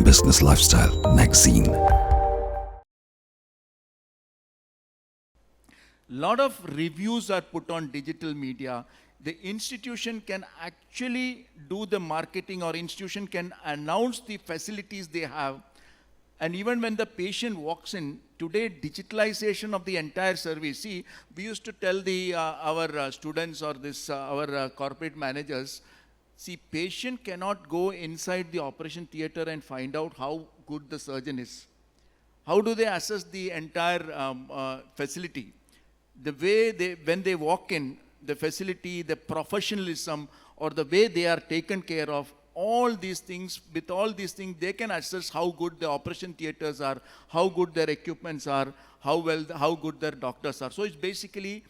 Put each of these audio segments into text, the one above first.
Business Lifestyle magazine. Lot of reviews are put on digital media. The institution can actually do the marketing, or institution can announce the facilities they have. And even when the patient walks in, today digitalization of the entire service. See, we used to tell our students or our corporate managers, see, patient cannot go inside the operation theater and find out how good the surgeon is. How do they assess the entire facility? The way when they walk in, the facility, the professionalism, or the way they are taken care of, all these things, with all these things, they can assess how good the operation theaters are, how good their equipments are, how good their doctors are. So it's basically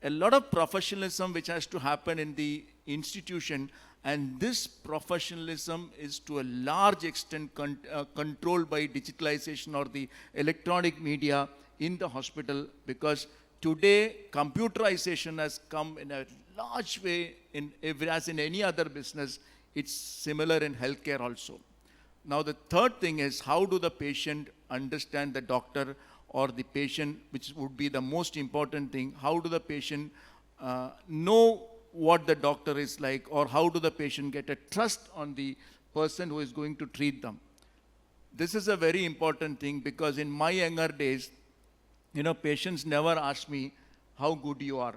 a lot of professionalism which has to happen in the institution, and this professionalism is to a large extent controlled by digitalization or the electronic media in the hospital, because today computerization has come in a large way as in any other business. It's similar in healthcare also. Now the third thing is, how do the patient understand the doctor, or the patient, which would be the most important thing, how do the patient know what the doctor is like, or how do the patient get a trust on the person who is going to treat them? This is a very important thing, because in my younger days, patients never ask me how good you are,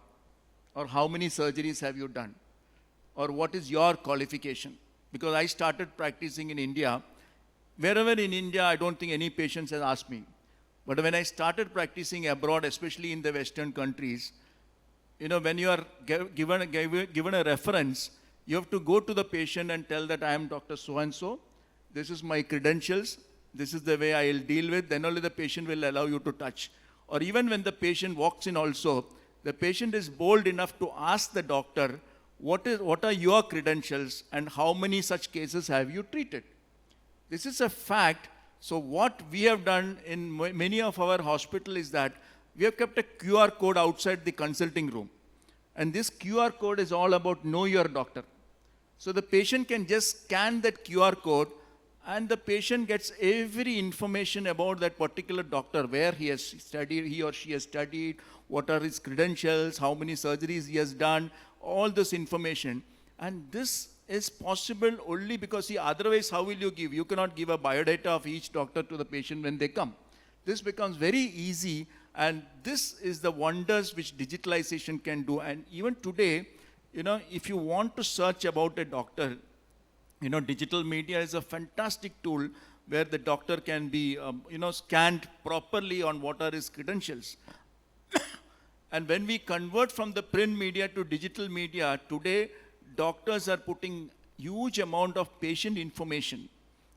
or how many surgeries have you done, or what is your qualification. Because I started practicing in India. Wherever in India, I don't think any patients has asked me. But when I started practicing abroad, especially in the Western countries, when you are given a reference, you have to go to the patient and tell that I am Dr. So-and-so, this is my credentials, this is the way I will deal with, then only the patient will allow you to touch. Or even when the patient walks in also, the patient is bold enough to ask the doctor, what are your credentials and how many such cases have you treated? This is a fact. So what we have done in many of our hospitals is that we have kept a QR code outside the consulting room. And this QR code is all about know your doctor. So the patient can just scan that QR code, and the patient gets every information about that particular doctor, where he or she has studied, what are his credentials, how many surgeries he has done, all this information. And this is possible only because, see, otherwise how will you give? You cannot give a biodata of each doctor to the patient when they come. This becomes very easy, and this is the wonders which digitalization can do. And even today, if you want to search about a doctor, digital media is a fantastic tool where the doctor can be, scanned properly on what are his credentials. And when we convert from the print media to digital media, today doctors are putting huge amount of patient information.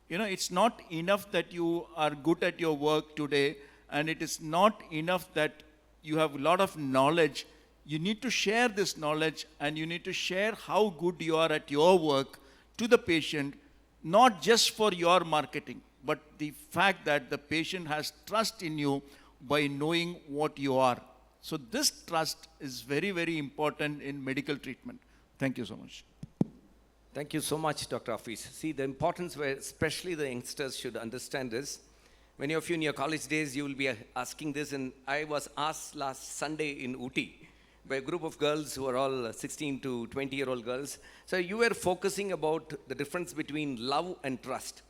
It's not enough that you are good at your work today, and it is not enough that you have a lot of knowledge. You need to share this knowledge, and you need to share how good you are at your work to the patient, not just for your marketing, but the fact that the patient has trust in you by knowing what you are. So this trust is very, very important in medical treatment. Thank you so much. Thank you so much, Dr. Hafeez. See, the importance where especially the youngsters should understand is, many of you in your college days, you will be asking this, and I was asked last Sunday in Ooty by a group of girls who are all 16 to 20-year-old girls. So you were focusing about the difference between love and trust.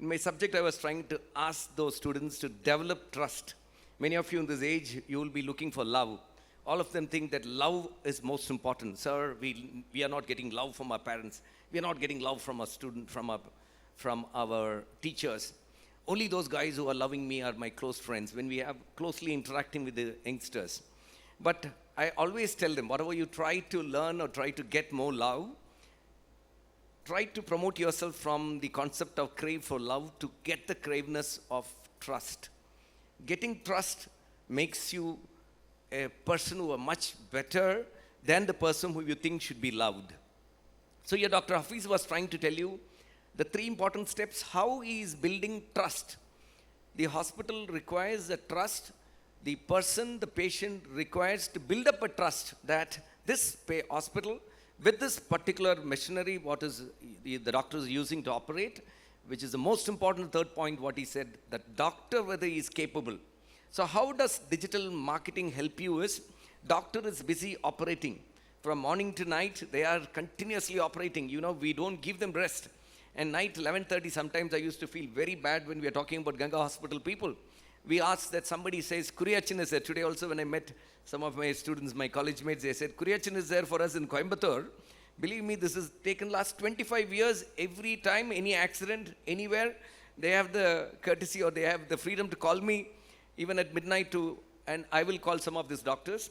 In my subject, I was trying to ask those students to develop trust. Many of you in this age, you will be looking for love. All of them think that love is most important. Sir, we are not getting love from our parents. We are not getting love from our student, from our teachers. Only those guys who are loving me are my close friends when we are closely interacting with the youngsters. But I always tell them, whatever you try to learn or try to get more love, try to promote yourself from the concept of crave for love to get the craveness of trust. Getting trust makes you a person who are much better than the person who you think should be loved. So here Dr. Hafeez was trying to tell you the three important steps, how he is building trust. The hospital requires a trust. The person, the patient requires to build up a trust that this hospital, with this particular machinery, what is the doctor is using to operate, which is the most important third point, what he said, that doctor whether he is capable. So how does digital marketing help you is, doctor is busy operating. From morning to night, they are continuously operating. You know, we don't give them rest. And night 11:30, sometimes I used to feel very bad when we are talking about Ganga Hospital people. We ask that somebody says, Kuriachin is there. Today also when I met some of my students, my college mates, they said, Kuriachin is there for us in Coimbatore. Believe me, this has taken last 25 years. Every time, any accident, anywhere, they have the courtesy or they have the freedom to call me, even at midnight and I will call some of these doctors.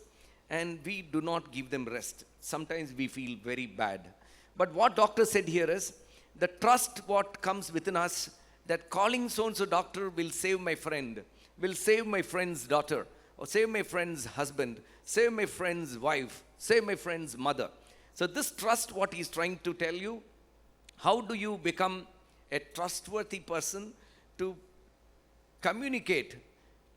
And we do not give them rest. Sometimes we feel very bad. But what doctor said here is, the trust what comes within us, that calling so-and-so doctor will save my friend, will save my friend's daughter, or save my friend's husband, save my friend's wife, save my friend's mother. So this trust, what he's trying to tell you, how do you become a trustworthy person to communicate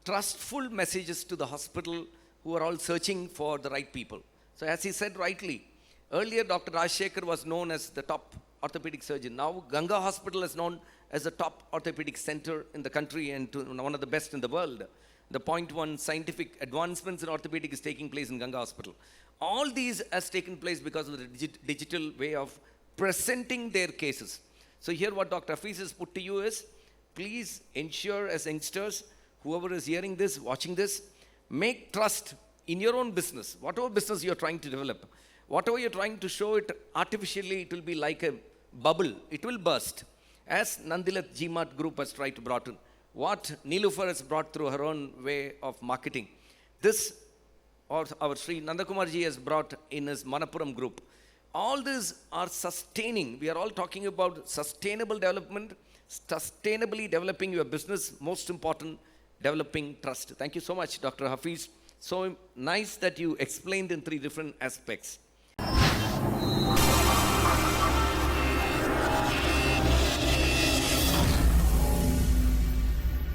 trustful messages to the hospital who are all searching for the right people. So as he said rightly, earlier Dr. Rajshekhar was known as the top orthopedic surgeon. Now Ganga Hospital is known as the top orthopedic center in the country and one of the best in the world. The point one, scientific advancements in orthopedic is taking place in Ganga Hospital. All these has taken place because of the digital way of presenting their cases. So here what Dr. Hafeez has put to you is, please ensure as youngsters, whoever is hearing this, watching this, make trust in your own business, whatever business you're trying to develop. Whatever you're trying to show it artificially, it will be like a bubble. It will burst. As Nandilath Mart group has tried to brought in. What Nilufer has brought through her own way of marketing. This, or our Sri Nandakumar ji has brought in his Manappuram group. All these are sustaining. We are all talking about sustainable development, sustainably developing your business, most important, developing trust. Thank you so much, Dr. Hafeez. So nice that you explained in 3 different aspects.